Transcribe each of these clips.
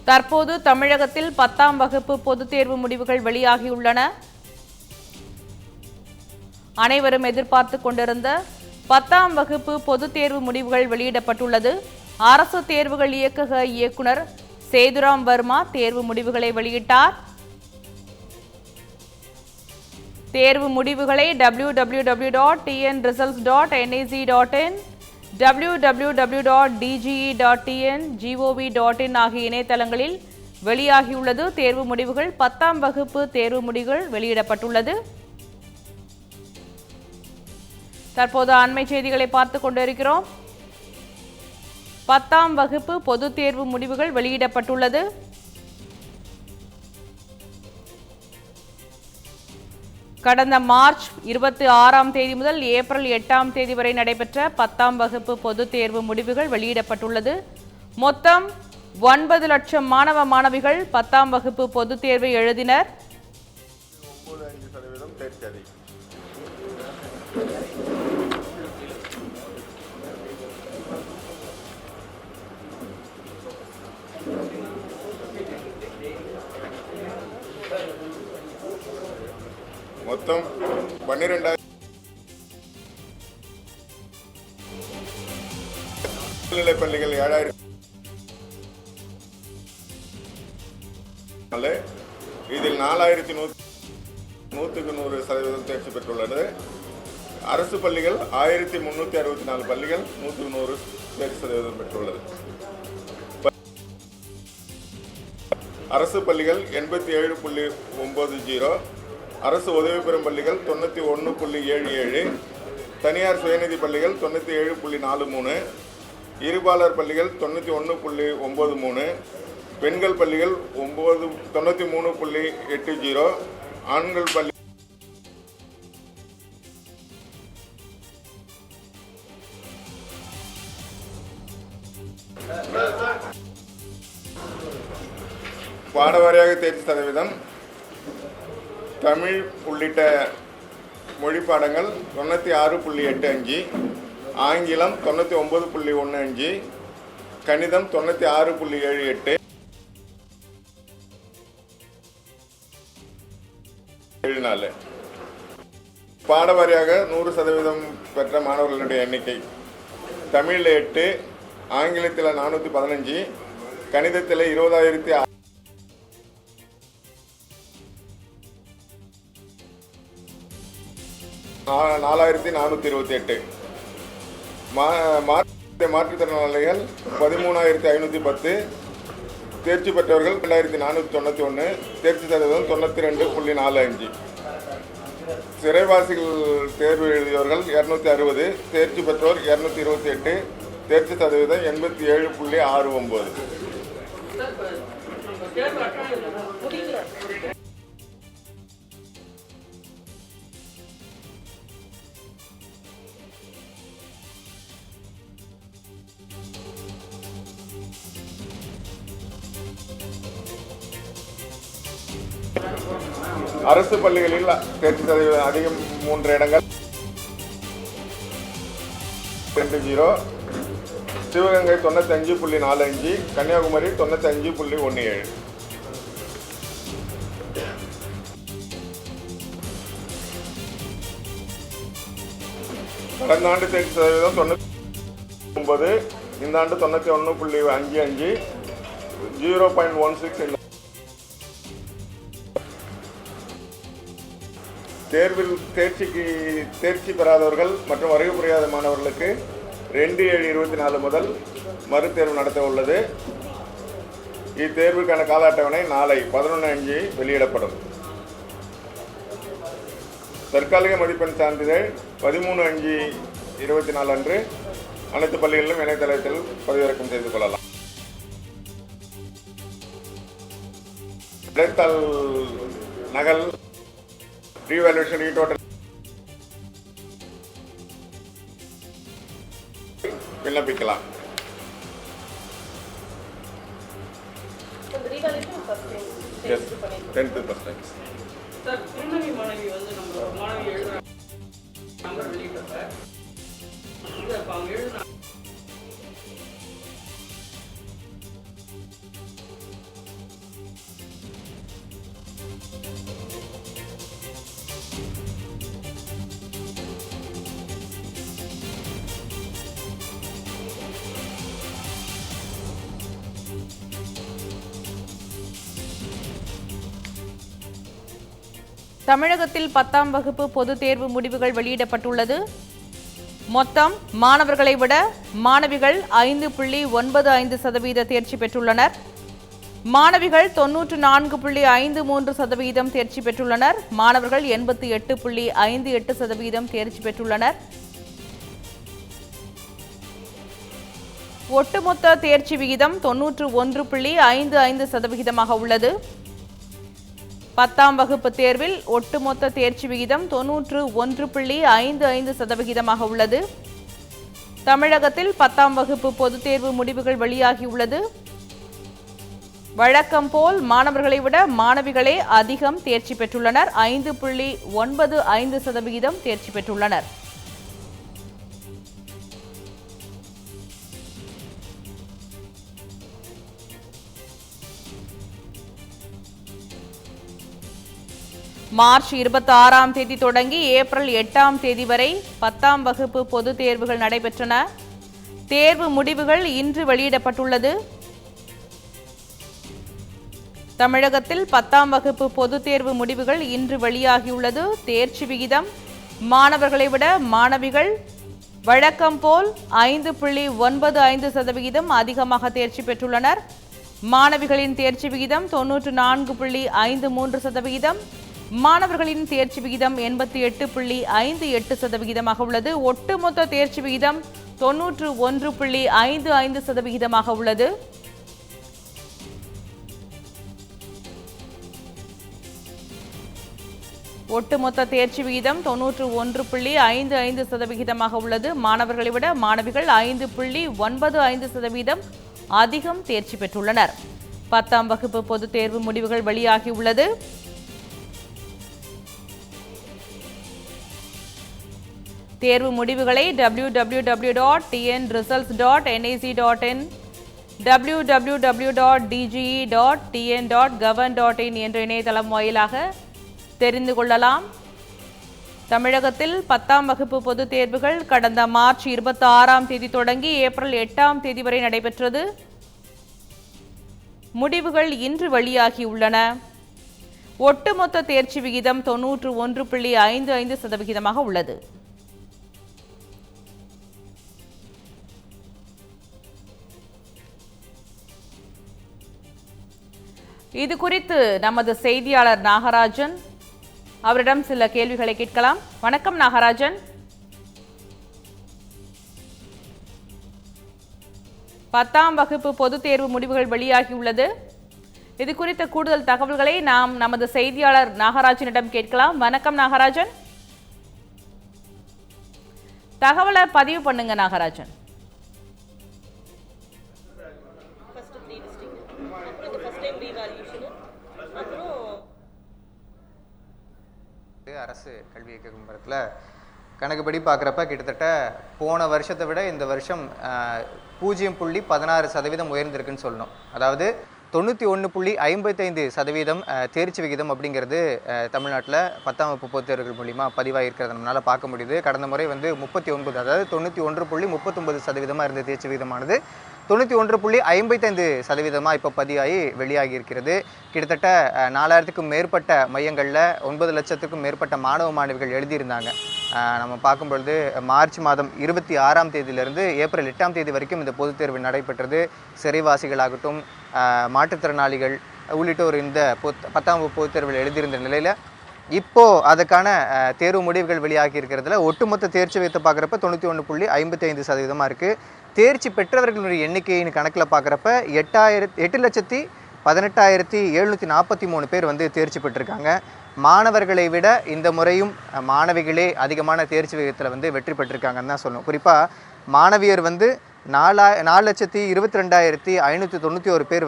தற்போது தமிழகத்தில் 10ஆம் வகுப்பு பொதுத் தேர்வு முடிவுகள் வெளியாகியுள்ளன. அனைவரும் எதிர்பார்த்து கொண்டிருந்த 10ஆம் வகுப்பு பொதுத் தேர்வு முடிவுகள் வெளியிடப்பட்டுள்ளது. அரசு தேர்வுகள் இயக்கக இயக்குனர் சேதுராம் வர்மா தேர்வு முடிவுகளை வெளியிட்டார். தேர்வு முடிவுகளை www.tnresults.nic.in, www.dge.tn, gov.in ஆகிய இணையதளங்களில் வெளியாகியுள்ளது. தேர்வு முடிவுகள் 10ஆம் வகுப்பு தேர்வு முடிவுகள் வெளியிடப்பட்டுள்ளது. தற்போது அண்மை செய்திகளை பார்த்துக் கொண்டிருக்கிறோம். 10ஆம் வகுப்பு பொதுத் தேர்வு முடிவுகள் வெளியிடப்பட்டுள்ளது. கடந்த மார்ச் 26ஆம் தேதி முதல் ஏப்ரல் 8ஆம் தேதி வரை நடைபெற்ற 10ஆம் வகுப்பு பொதுத் தேர்வு முடிவுகள் வெளியிடப்பட்டுள்ளது. மொத்தம் 9 லட்சம் மாணவ மாணவிகள் 10ஆம் வகுப்பு பொதுத் தேர்வை எழுதினர். மொத்தம் 12,000 பள்ளிகள் 7,000. இதில் 4,100% தேர்ச்சி பெற்றுள்ளது. அரசு பள்ளிகள் 1,364 பள்ளிகள் 100% தேர்ச்சி பெற்றுள்ளது. அரசு பள்ளிகள் 87.90, அரசு உதவி பெறும் பள்ளிகள் 91.77, தனியார் சுயநிதி பள்ளிகள் 97.43, இருபாலர் பள்ளிகள் 91.93, பெண்கள் பள்ளிகள் 93.80, ஆண்கள் பள்ளி பாடவாரியாக தேர்ச்சி சதவீதம் தமிழ் உள்ளிட்ட மொழி பாடங்கள் 96.85, ஆங்கிலம் 99.15, கணிதம் 96.78, பாடவாரியாக 100% பெற்ற மாணவர்களுடைய எண்ணிக்கை தமிழில் 8, ஆங்கிலத்தில் 415, கணிதத்தில் 20,000, மாற்றுத்திறனாளிகள் 13,510, தேர்ச்சி பெற்றவர்கள் 2,491, தேர்ச்சி சதவீதம் 92.45, சிறைவாசிகள் தேர்வு எழுதியவர்கள் 260, தேர்ச்சி பெற்றோர் 228, தேர்ச்சி சதவீதம் 87.69. அரசு பள்ளிகளில் தேர்ச்சி சதவீதம் அதிகம் 3 இடங்கள் 20, சிவகங்கை 95.45, கன்னியாகுமரி 95.17. கடந்த ஆண்டு தேர்ச்சி சதவீதம் 99, இந்த ஆண்டு 91.55, 0.16. தேர்வில் தேர்ச்சி பெறாதவர்கள் மற்றும் வருகை புரியாத மாணவர்களுக்கு 2/7/24 முதல் மறுதேர்வு நடத்த உள்ளது. இத்தேர்வுக்கான கால அட்டவணை நாளை 11/5 வெளியிடப்படும். தற்காலிக மதிப்பெண் சான்றிதழ் 13/5/24 அன்று அனைத்து பள்ளிகளிலும் இணையதளத்தில் பதிவிறக்கம் செய்து கொள்ளலாம். இடைத்தாள் நகல் ரீவேல்யூஷன் டோட்டல் விண்ணப்பிக்கலாம். Yes, 10%. சார், திருநங்கை மாணவி வந்து நம்ம மாணவி எழுதுற நம்பர் வெளியிட்டப்ப இது அப்போ அவங்க எழுதுனா தமிழகத்தில் 10ஆம் வகுப்பு பொதுத் தேர்வு முடிவுகள் வெளியிடப்பட்டுள்ளது. மொத்தம் மாணவர்களை விட மாணவிகள் 5.95% தேர்ச்சி பெற்றுள்ளனர். மாணவிகள் 94.53% தேர்ச்சி பெற்றுள்ளனர். மாணவர்கள் 88.58% தேர்ச்சி பெற்றுள்ளனர். ஒட்டுமொத்த தேர்ச்சி விகிதம் 91.55% உள்ளது. 10ஆம் வகுப்பு தேர்வில் ஒட்டுமொத்த தேர்ச்சி விகிதம் 91.55% உள்ளது. தமிழகத்தில் 10ஆம் வகுப்பு பொதுத் தேர்வு முடிவுகள் வெளியாகியுள்ளது. வழக்கம் போல் மாணவர்களை விட மாணவிகளே அதிகம் தேர்ச்சி பெற்றுள்ளனர். 5.95% தேர்ச்சி பெற்றுள்ளனர். மார்ச் 26ஆம் தேதி தொடங்கி ஏப்ரல் 8ஆம் தேதி வரை 10ஆம் வகுப்பு பொதுத் தேர்வுகள் நடைபெற்றன. தேர்வு முடிவுகள் இன்று வெளியிடப்பட்டுள்ளது. தமிழகத்தில் 10ஆம் வகுப்பு பொதுத் தேர்வு முடிவுகள் இன்று வெளியாகியுள்ளது. தேர்ச்சி விகிதம் மாணவர்களை விட மாணவிகள் வழக்கம் போல் 5.95% அதிகமாக தேர்ச்சி பெற்றுள்ளனர். மாணவிகளின் தேர்ச்சி விகிதம் 94.53%, மாணவர்களின் தேர்ச்சி விகிதம் 88.58% உள்ளது. ஒட்டுமொத்த தேர்ச்சி விகிதம் 91.55% உள்ளது. ஒட்டுமொத்த தேர்ச்சி விகிதம் 91.55% உள்ளது. மாணவர்களை விட மாணவிகள் 5.95% அதிகம் தேர்ச்சி பெற்றுள்ளனர். 10ஆம் வகுப்பு பொதுத் தேர்வு முடிவுகள் வெளியாகியுள்ளது. தேர்வு முடிவுகளை www.tnresults.nic.in, www.dge.tn.gov.in என்ற இணையதளம் வாயிலாக தெரிந்து கொள்ளலாம். தமிழகத்தில் 10ஆம் வகுப்பு பொதுத் தேர்வுகள் கடந்த மார்ச் 26ஆம் தேதி தொடங்கி ஏப்ரல் 8ஆம் தேதி வரை நடைபெற்றது. முடிவுகள் இன்று வெளியாகியுள்ளன. ஒட்டுமொத்த தேர்ச்சி விகிதம் 91.55% உள்ளது. இது குறித்து நமது செய்தியாளர் நாகராஜன், அவரிடம் சில கேள்விகளை கேட்கலாம். வணக்கம் நாகராஜன். 10ஆம் வகுப்பு பொதுத் தேர்வு முடிவுகள் வெளியாகியுள்ளது. இது குறித்த கூடுதல் தகவல்களை நாம் நமது செய்தியாளர் நாகராஜனிடம் கேட்கலாம். வணக்கம் நாகராஜன். தகவலை பதிவு பண்ணுங்க நாகராஜன். அரசு கல்வி இயக்க கும்பரத்தில் கணக்குப்படி பார்க்குறப்ப கிட்டத்தட்ட போன வருஷத்தை விட இந்த வருஷம் 0.16% உயர்ந்திருக்குன்னு சொல்லணும். அதாவது 91.55% தேர்ச்சி விகிதம் அப்படிங்கிறது தமிழ்நாட்டில் 10ஆம் வகுப்பு பொதுத் தேர்வுகள் மூலிமா பதிவாகிருக்கிறத நம்மளால் பார்க்க முடியுது. கடந்த முறை 39, அதாவது 91.39% இருந்த தேர்ச்சி விகிதமானது 91.55% இப்போ பதிவாகி வெளியாகி இருக்கிறது. கிட்டத்தட்ட 4000க்கும் மேற்பட்ட மையங்களில் 9 லட்சத்துக்கும் மேற்பட்ட மாணவ மாணவிகள் எழுதியிருந்தாங்க. நம்ம பார்க்கும்பொழுது மார்ச் மாதம் 26ஆம் தேதியிலிருந்து ஏப்ரல் 8ஆம் தேதி வரைக்கும் இந்த பொதுத் தேர்வு நடைபெற்றது. சிறைவாசிகளாகட்டும், மாற்றுத்திறனாளிகள் உள்ளிட்டோர் இந்த 10ஆம் வகுப்பு பொதுத் தேர்வில் எழுதியிருந்த நிலையில் இப்போது அதுக்கான தேர்வு முடிவுகள் வெளியாகி இருக்கிறதுல ஒட்டுமொத்த தேர்ச்சி விகிதத்தை பார்க்குறப்ப 91.55% இருக்குது. தேர்ச்சி பெற்றவர்களுடைய எண்ணிக்கையின் கணக்கில் பார்க்குறப்ப 8,18,743 பேர் தேர்ச்சி பெற்றிருக்காங்க. மாணவர்களை விட இந்த முறையும் மாணவிகளே அதிகமான தேர்ச்சி விகிதத்தில் வெற்றி பெற்றிருக்காங்கன்னு தான் சொல்லணும். குறிப்பாக மாணவியர் 4,22,591 பேர்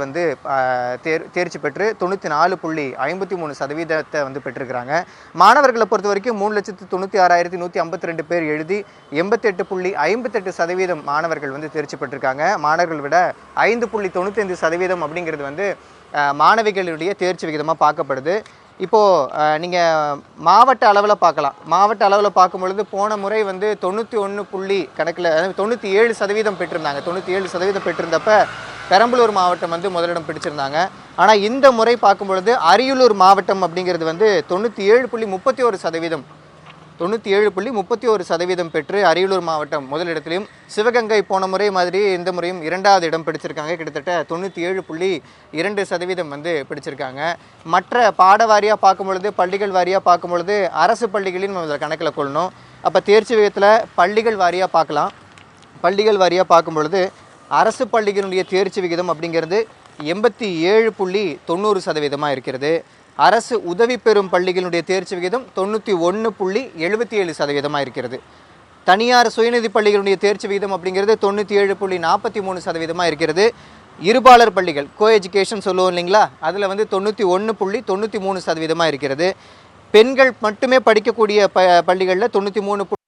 தேர்ச்சி பெற்று 94.53% பெற்றிருக்கிறாங்க. மாணவர்களை பொறுத்த வரைக்கும் 3,96,152 பேர் எழுதி 88.58% மாணவர்கள் தேர்ச்சி பெற்றிருக்காங்க. மாணவர்கள் விட 5.95% அப்படிங்கிறது மாணவிகளுடைய தேர்ச்சி விகிதமாக பார்க்கப்படுது. இப்போது நீங்கள் மாவட்ட அளவில் பார்க்கலாம். மாவட்ட அளவில் பார்க்கும் பொழுது போன முறை வந்து 91 புள்ளி கணக்கில் 97% பெற்றிருந்தாங்க. 97% பெற்றிருந்தப்ப பெரம்பலூர் மாவட்டம் வந்து முதலிடம் பிடிச்சிருந்தாங்க. ஆனால் இந்த முறை பார்க்கும் பொழுது அரியலூர் மாவட்டம் அப்படிங்கிறது வந்து 97.31%, 97.31% பெற்று அரியலூர் மாவட்டம் முதலிடத்திலையும், சிவகங்கை போன முறை மாதிரி இந்த முறையும் 2வது இடம் பிடிச்சிருக்காங்க. கிட்டத்தட்ட 97.2% வந்து பிடிச்சிருக்காங்க. மற்ற பாட வாரியாக பார்க்கும் பொழுது, பள்ளிகள் வாரியாக பார்க்கும் பொழுது அரசு பள்ளிகளையும் நம்ம கணக்கில் கொள்ளணும். அப்போ தேர்ச்சி விகிதத்தில் பள்ளிகள் வாரியாக பார்க்கலாம். பள்ளிகள் வாரியாக பார்க்கும் பொழுது அரசு பள்ளிகளுடைய தேர்ச்சி விகிதம் அப்படிங்கிறது 87.90% இருக்கிறது. அரசு உதவி பெறும் பள்ளிகளுடைய தேர்ச்சி விகிதம் 91.77% இருக்கிறது. தனியார் சுயநிதி பள்ளிகளுடைய தேர்ச்சி விகிதம் அப்படிங்கிறது 97.43% இருக்கிறது. இருபாலர் பள்ளிகள் கோ எஜுகேஷன் சொல்லுவோம் இல்லைங்களா, அதில் வந்து 91.93% இருக்கிறது. பெண்கள் மட்டுமே படிக்கக்கூடிய பள்ளிகளில் 93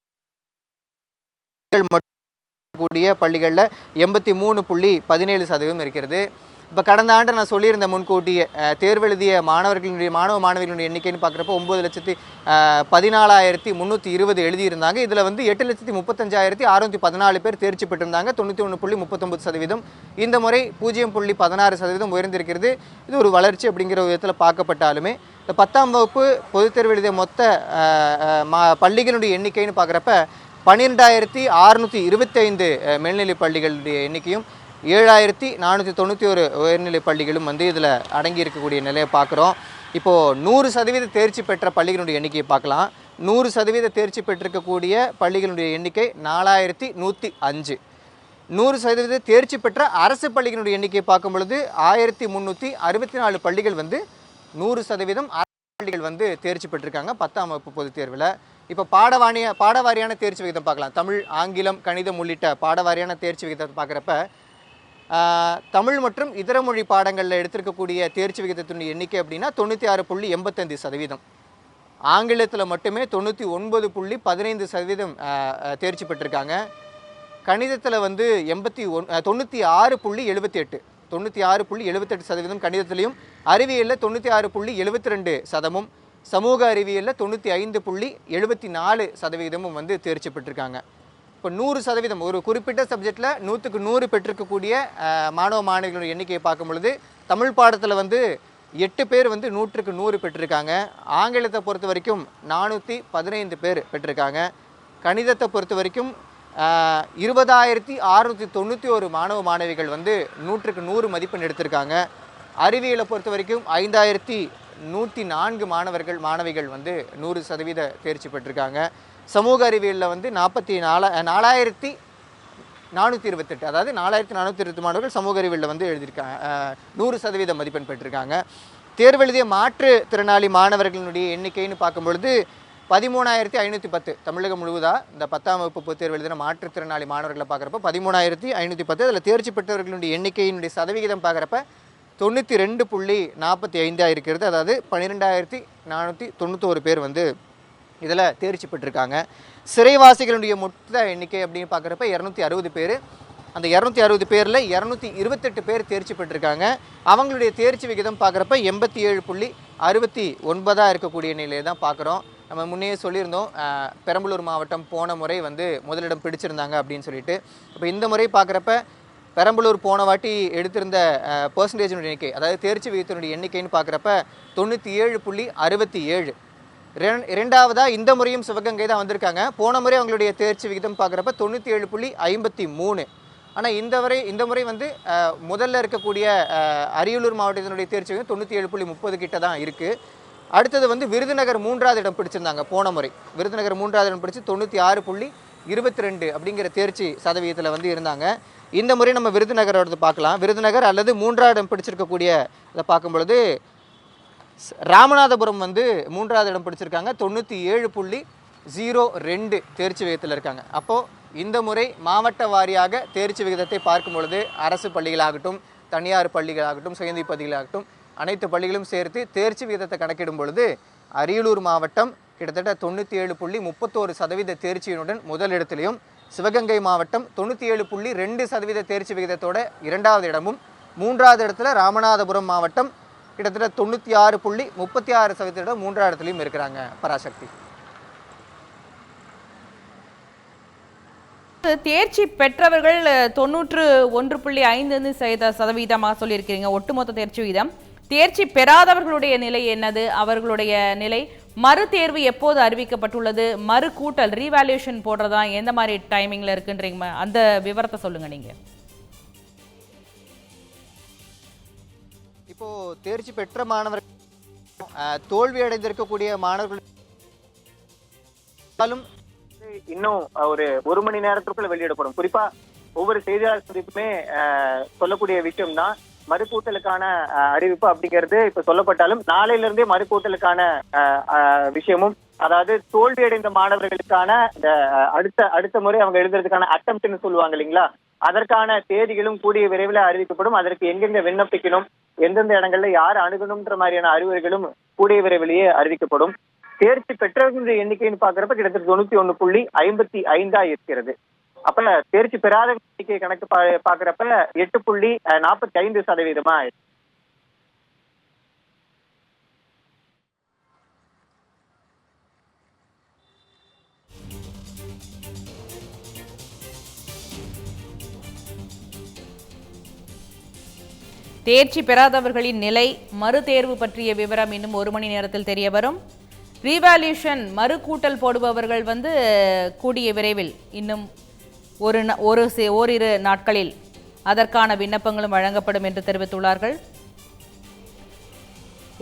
கூடிய பள்ளிகளில் 83.17% இருக்கிறது. இப்போ கடந்த ஆண்டு நான் சொல்லியிருந்த முன்கூட்டிய தேர்வு எழுதிய மாணவ மாணவிகளுடைய எண்ணிக்கைன்னு பார்க்குறப்போ 9,14,320 எழுதியிருந்தாங்க. இதில் வந்து 8,35,614 பேர் தேர்ச்சி பெற்றிருந்தாங்க, 91.39%. இந்த முறை 0.16% உயர்ந்திருக்கிறது. இது ஒரு வளர்ச்சி அப்படிங்கிற விதத்தில் பார்க்கப்பட்டாலுமே இந்த 10ஆம் வகுப்பு பொதுத் தேர்வு எழுதிய மொத்த பள்ளிகளுடைய எண்ணிக்கைன்னு பார்க்குறப்ப 12,625 மேல்நிலை பள்ளிகளுடைய எண்ணிக்கையும் 7,491 உயர்நிலை பள்ளிகளும் வந்து இதில் அடங்கி இருக்கக்கூடிய நிலையை பார்க்குறோம். இப்போது 100% தேர்ச்சி பெற்ற பள்ளிகளுடைய எண்ணிக்கையை பார்க்கலாம். 100% தேர்ச்சி பெற்றிருக்கக்கூடிய பள்ளிகளுடைய எண்ணிக்கை 4,105. 100% தேர்ச்சி பெற்ற அரசு பள்ளிகளுடைய எண்ணிக்கையை பார்க்கும் பொழுது 1,364 பள்ளிகள் வந்து 100% அரசு பள்ளிகள் வந்து தேர்ச்சி பெற்றிருக்காங்க 10ஆம் வகுப்பு பொதுத் தேர்வில். இப்போ பாடவாரியான தேர்ச்சி விகிதம் பார்க்கலாம். தமிழ், ஆங்கிலம், கணிதம் உள்ளிட்ட பாடவாரியான தேர்ச்சி விகிதத்தை பார்க்குறப்ப தமிழ் மற்றும் இதர மொழி பாடங்களில் எடுத்திருக்கக்கூடிய தேர்ச்சி விகிதத்தினுடைய எண்ணிக்கை அப்படின்னா 96.85%. ஆங்கிலத்தில் மட்டுமே 99.15% தேர்ச்சி பெற்றிருக்காங்க. கணிதத்தில் வந்து 96.78% கணிதத்திலையும், அறிவியலில் 96.72%, சமூக அறிவியலில் 95.74% வந்து தேர்ச்சி பெற்றிருக்காங்க. இப்போ 100% ஒரு குறிப்பிட்ட சப்ஜெக்டில் 100க்கு 100 பெற்றிருக்கக்கூடிய மாணவ மாணவிகளுடைய எண்ணிக்கையை பார்க்கும் பொழுது தமிழ் பாடத்தில் வந்து 8 பேர் வந்து 100க்கு 100 பெற்றிருக்காங்க. ஆங்கிலத்தை பொறுத்த வரைக்கும் 415 பேர் பெற்றிருக்காங்க. கணிதத்தை பொறுத்த வரைக்கும் 20,691 மாணவ மாணவிகள் வந்து 100க்கு 100 மதிப்பெண் எடுத்திருக்காங்க. அறிவியலை பொறுத்த வரைக்கும் 5,104 மாணவிகள் வந்து 100% தேர்ச்சி பெற்றிருக்காங்க. சமூக அறிவியலில் வந்து 4,428, அதாவது 4,428 மாணவர்கள் சமூக அறிவியலில் வந்து எழுதியிருக்காங்க, 100% மதிப்பெண் பெற்றிருக்காங்க. தேர்வு எழுதிய மாற்றுத்திறனாளி மாணவர்களுடைய எண்ணிக்கைன்னு பார்க்கும் பொழுது 13,510. தமிழகம் முழுவதாக இந்த 10ஆம் வகுப்பு பொதுத் தேர்வு எழுதின மாற்றுத்திறனாளி மாணவர்களை பார்க்குறப்ப 13,510. அதில் தேர்ச்சி பெற்றவர்களுடைய எண்ணிக்கையினுடைய சதவிகிதம் பார்க்குறப்ப 92.45 இருக்கிறது. அதாவது 12,491 பேர் வந்து இதில் தேர்ச்சி பெற்றிருக்காங்க. சிறைவாசிகளுடைய மொத்த எண்ணிக்கை அப்படின்னு பார்க்குறப்ப 260 பேர். அந்த 260 பேரில் 228 பேர் தேர்ச்சி பெற்றிருக்காங்க. அவங்களுடைய தேர்ச்சி விகிதம் பார்க்குறப்ப 87.69 இருக்கக்கூடிய நிலையை தான் பார்க்குறோம். நம்ம முன்னையே சொல்லியிருந்தோம் பெரம்பலூர் மாவட்டம் போன முறை வந்து முதலிடம் பிடிச்சிருந்தாங்க அப்படின்னு சொல்லிட்டு. இப்போ இந்த முறை பார்க்குறப்ப பெரம்பலூர் போன வாட்டி எடுத்திருந்த பர்சன்டேஜினுடைய எண்ணிக்கை, அதாவது தேர்ச்சி விகிதத்தினுடைய எண்ணிக்கைன்னு பார்க்குறப்ப 97.67. இரண்டாவதாக இந்த முறையும் சிவகங்கை தான் வந்திருக்காங்க. போன முறை அவங்களுடைய தேர்ச்சி விகிதம் பார்க்குறப்ப 97.53. ஆனால் இந்த முறை வந்து முதல்ல இருக்கக்கூடிய அரியலூர் மாவட்டத்தினுடைய தேர்ச்சி விகிதம் 97.30 கிட்ட தான் இருக்குது. அடுத்தது வந்து விருதுநகர் 3வது இடம் பிடிச்சிருந்தாங்க போன முறை. விருதுநகர் 3வது இடம் பிடிச்சி 96.22 அப்படிங்கிற தேர்ச்சி சதவீதத்தில் வந்து இருந்தாங்க. இந்த முறை நம்ம விருதுநகரோட பார்க்கலாம். விருதுநகர் அல்லது 3வது இடம் பிடிச்சிருக்கக்கூடிய இதை பார்க்கும் பொழுது ராமநாதபுரம் வந்து 3வது இடம் பிடிச்சிருக்காங்க, 97.02 தேர்ச்சி விகிதத்தில் இருக்காங்க. அப்போது இந்த முறை மாவட்ட வாரியாக தேர்ச்சி விகிதத்தை பார்க்கும் பொழுது அரசு பள்ளிகளாகட்டும், தனியார் பள்ளிகளாகட்டும், சுயநிதி பள்ளிகளாகட்டும் அனைத்து பள்ளிகளும் சேர்த்து தேர்ச்சி விகிதத்தை கணக்கிடும் பொழுது அரியலூர் மாவட்டம் கிட்டத்தட்ட 97.31% தேர்ச்சியினுடன் முதலிடத்திலையும், சிவகங்கை மாவட்டம் 97.2% தேர்ச்சி விகிதத்தோட 2வது இடமும், 3வது இடத்துல ராமநாதபுரம் மாவட்டம் கிட்டத்தட்ட 96.36% மூன்றாவது இடத்துலையும் இருக்கிறாங்க பராசக்தி. தேர்ச்சி பெற்றவர்கள் 91.5% சொல்லியிருக்கிறீங்க ஒட்டுமொத்த தேர்ச்சி வீதம். தேர்ச்சி பெறாதவர்களுடைய நிலை என்னது? அவர்களுடைய நிலை மறு தேர்வு எப்போது அறிவிக்கப்பட்டுள்ளது? மறு கூட்டல் ரீவேல்யூஷன் போடுறதா எந்த மாதிரி டைமிங்ல இருக்குன்றீங்க, அந்த விவரத்தை சொல்லுங்க நீங்க. இப்போ தேர்ச்சி பெற்ற மாணவர்கள் தோல்வி அடைந்திருக்கக்கூடிய மாணவர்கள் இன்னும் ஒரு மணி நேரத்திற்குள்ள வெளியிடப்படும். குறிப்பா ஒவ்வொரு செய்தியாளர் சந்திப்புமே சொல்லக்கூடிய விஷயம் தான் மறுக்கூட்டலுக்கான அறிவிப்பு அப்படிங்கிறது இப்ப சொல்லப்பட்டாலும் நாளையில இருந்தே மறுக்கூட்டலுக்கான விஷயமும், அதாவது தோல்வியடைந்த மாணவர்களுக்கான இந்த அடுத்த முறை அவங்க எழுதுறதுக்கான அட்டம்ப்ட்னு சொல்லுவாங்க இல்லைங்களா, அதற்கான தேதிகளும் கூடிய விரைவில் அறிவிக்கப்படும். அதற்கு எங்கெங்க விண்ணப்பிக்கணும், எந்தெந்த இடங்கள்ல யார் அணுகணும்ன்ற மாதிரியான அறிவுரைகளும் கூடிய விரைவிலேயே அறிவிக்கப்படும். தேர்ச்சி பெற்றவர்களுடைய எண்ணிக்கைன்னு பாக்குறப்ப கிட்டத்தட்ட 91.55 இருக்கிறது. அப்ப தேர்ச்சி பெறாத எண்ணிக்கை கணக்கு பாக்குறப்ப 8.45%. தேர்ச்சி பெறாதவர்களின் நிலை, மறு தேர்வு பற்றிய விவரம் இன்னும் 1 மணி நேரத்தில் தெரிய வரும். ரீவேல்யூஷன் மறு கூட்டல் போடுபவர்கள் கூடிய விரைவில் இன்னும் ஓரிரு நாட்களில் அதற்கான விண்ணப்பங்களும் வழங்கப்படும் என்று தெரிவித்துள்ளார்கள்.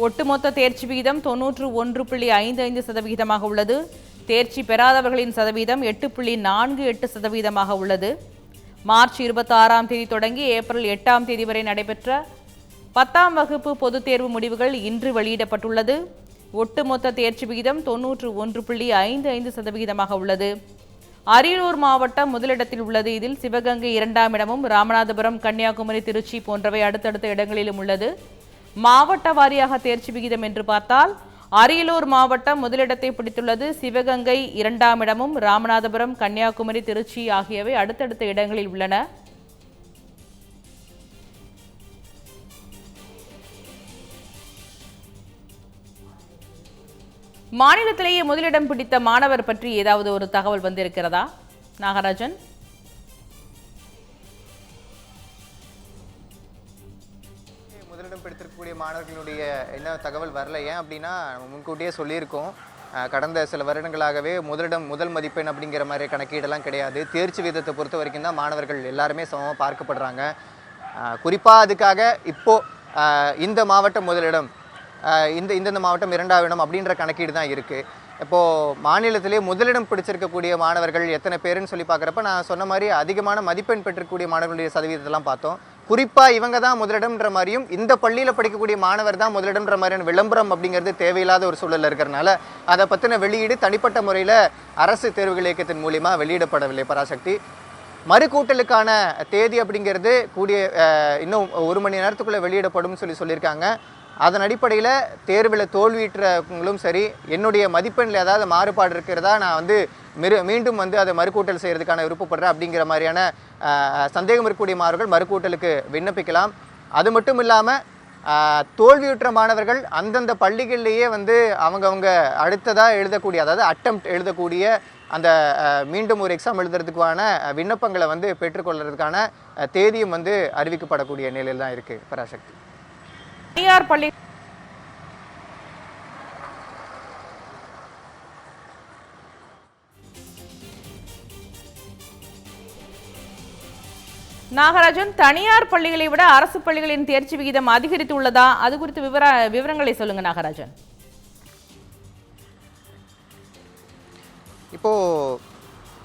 ஒட்டுமொத்த தேர்ச்சி வீதம் 91.55% உள்ளது. தேர்ச்சி பெறாதவர்களின் சதவீதம் 8.48% உள்ளது. மார்ச் 26ஆம் தேதி தொடங்கி ஏப்ரல் 8ஆம் தேதி வரை நடைபெற்ற 10ஆம் வகுப்பு பொதுத் தேர்வு முடிவுகள் இன்று வெளியிடப்பட்டுள்ளது. ஒட்டுமொத்த தேர்ச்சி விகிதம் 91.55% உள்ளது. அரியலூர் மாவட்டம் முதலிடத்தில் உள்ளது. இதில் சிவகங்கை 2ஆம் இடமும், ராமநாதபுரம், கன்னியாகுமரி, திருச்சி போன்றவை அடுத்தடுத்த இடங்களிலும் உள்ளது. மாவட்ட வாரியாக தேர்ச்சி விகிதம் என்று பார்த்தால் அரியலூர் மாவட்டம் முதலிடத்தை பிடித்துள்ளது. சிவகங்கை 2ஆம் இடமும், ராமநாதபுரம், கன்னியாகுமரி, திருச்சி ஆகியவை அடுத்தடுத்த இடங்களில் உள்ளன. மாநிலத்திலேயே முதலிடம் பிடித்த மாணவர் பற்றி ஏதாவது ஒரு தகவல் வந்திருக்கிறதா நாகராஜன்? முதலிடம் பிடித்திருக்கக்கூடிய மாணவர்களுடைய என்ன தகவல் வரல. ஏன் அப்படின்னா முன்கூட்டியே சொல்லியிருக்கோம், கடந்த சில வருடங்களாகவே முதல் மதிப்பெண் அப்படிங்கிற மாதிரி கணக்கீடெல்லாம் கிடையாது. தேர்ச்சி வீதத்தை பொறுத்த வரைக்கும் தான் மாணவர்கள் எல்லாருமே சமமாக பார்க்கப்படுறாங்க. குறிப்பாக அதுக்காக இப்போது இந்த மாவட்டம் முதலிடம், இந்த மாவட்டம் 2ஆம் இடம் அப்படின்ற கணக்கீடு தான் இருக்குது. இப்போது மாநிலத்திலே முதலிடம் பிடிச்சிருக்கக்கூடிய மாணவர்கள் எத்தனை பேருன்னு சொல்லி பார்க்குறப்ப நான் சொன்ன மாதிரி அதிகமான மதிப்பெண் பெற்றக்கூடிய மாணவர்களுடைய சதவீதத்தெல்லாம் பார்த்தோம். குறிப்பாக இவங்க தான் முதலிடம்ன்ற மாதிரியும் இந்த பள்ளியில் படிக்கக்கூடிய மாணவர் தான் முதலிடம்ன்ற மாதிரியான விளம்பரம் அப்படிங்கிறது தேவையில்லாத ஒரு சூழலில் இருக்கிறனால அதை பற்றின வெளியீடு தனிப்பட்ட முறையில் அரசு தேர்வுகள் இயக்கத்தின் மூலிமா வெளியிடப்படவில்லை பராசக்தி. மறுக்கூட்டலுக்கான தேதி அப்படிங்கிறது இன்னும் 1 மணி நேரத்துக்குள்ளே வெளியிடப்படும் சொல்லியிருக்காங்க. அதன் அடிப்படையில் தேர்வில் தோல்வியுற்றவங்களும் சரி, என்னுடைய மதிப்பெண்ணில் ஏதாவது மாறுபாடு இருக்கிறதா, நான் மீண்டும் அதை மறுக்கூட்டல் செய்கிறதுக்கான விருப்பப்படுறேன் அப்படிங்கிற மாதிரியான சந்தேகம் இருக்கக்கூடிய மாணவர்கள் மறுக்கூட்டலுக்கு விண்ணப்பிக்கலாம். அது மட்டும் இல்லாமல் தோல்வியுற்ற மாணவர்கள் அந்தந்த பள்ளிகளிலேயே அவங்கவுங்க அடுத்ததாக எழுதக்கூடிய, அதாவது அட்டெம்ப்ட் எழுதக்கூடிய அந்த மீண்டும் ஒரு எக்ஸாம் எழுதுறதுக்கான விண்ணப்பங்களை பெற்றுக்கொள்றதுக்கான தேதியும் அறிவிக்கப்படக்கூடிய நிலையில் தான் இருக்குது பராசக்தி. தனியார் பள்ளி நாகராஜன், தனியார் பள்ளிகளை விட அரசு பள்ளிகளின் தேர்ச்சி விகிதம் அதிகரித்துள்ளதா? அது குறித்து விவரங்களை சொல்லுங்க நாகராஜன். இப்போ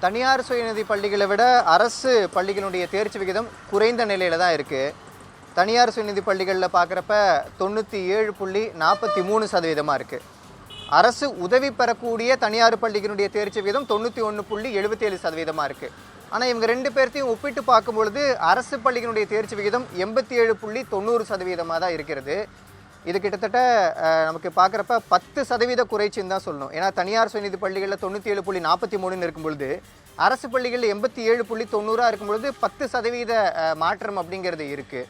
தனியார் சுயநிதி பள்ளிகளை விட அரசு பள்ளிகளுடைய தேர்ச்சி விகிதம் குறைந்த நிலையில தான் இருக்கு. தனியார் சுயநிதி பள்ளிகளில் பார்க்குறப்ப 97.43% இருக்குது. அரசு உதவி பெறக்கூடிய தனியார் பள்ளிகளுடைய தேர்ச்சி விகிதம் 91.77% இருக்குது. ஆனால் இவங்க 2 பேர்த்தையும் ஒப்பிட்டு பார்க்கும்பொழுது அரசு பள்ளிகளுடைய தேர்ச்சி விகிதம் 87.90% தான் இருக்கிறது. இது கிட்டத்தட்ட நமக்கு பார்க்குறப்ப 10% குறைச்சின்னு தான் சொல்லணும். ஏன்னா தனியார் சுயநிதி பள்ளிகளில் 97.43 இருக்கும்பொழுது அரசு பள்ளிகளில் 87.90 இருக்கும்பொழுது 10% மாற்றம் அப்படிங்கிறது இருக்குது.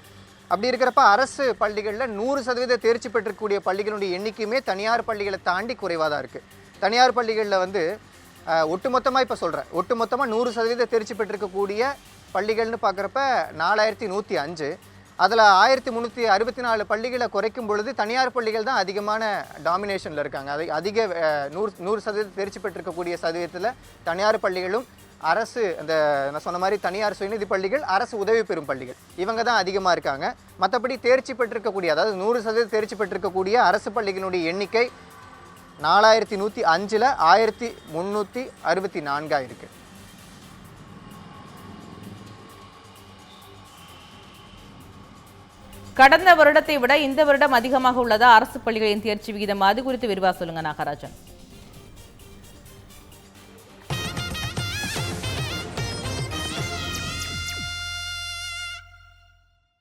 அப்படி இருக்கிறப்ப அரசு பள்ளிகளில் 100% தேர்ச்சி பெற்றக்கூடிய பள்ளிகளுடைய எண்ணிக்கையுமே தனியார் பள்ளிகளை தாண்டி குறைவாக தான் இருக்குது. தனியார் பள்ளிகளில் வந்து ஒட்டுமொத்தமாக இப்போ சொல்கிறேன், ஒட்டுமொத்தமாக 100% தேர்ச்சி பெற்றிருக்கக்கூடிய பள்ளிகள்னு பார்க்குறப்ப 4105. அதில் 1364 பள்ளிகளை குறைக்கும் பொழுது தனியார் பள்ளிகள் தான் அதிகமான டாமினேஷனில் இருக்காங்க. அதை அதிக 100% தேர்ச்சி பெற்றிருக்கக்கூடிய சதவீதத்தில் தனியார் பள்ளிகளும் அரசு அந்த நான் சொன்ன மாதிரி தனியார் சுயநிதி பள்ளிகள், அரசு உதவி பெறும் பள்ளிகள் இவங்க தான் அதிகமாக இருக்காங்க. மற்றபடி தேர்ச்சி பெற்றிருக்கக்கூடிய அதாவது 100% தேர்ச்சி பெற்றிருக்கக்கூடிய அரசு பள்ளிகளுடைய எண்ணிக்கை 4105ல் 1364 இருக்குது. கடந்த வருடத்தை விட இந்த வருடம் அதிகமாக உள்ளதா அரசு பள்ளிகளின் தேர்ச்சி விகிதம்? அது குறித்து விரிவாக சொல்லுங்க நாகராஜன்.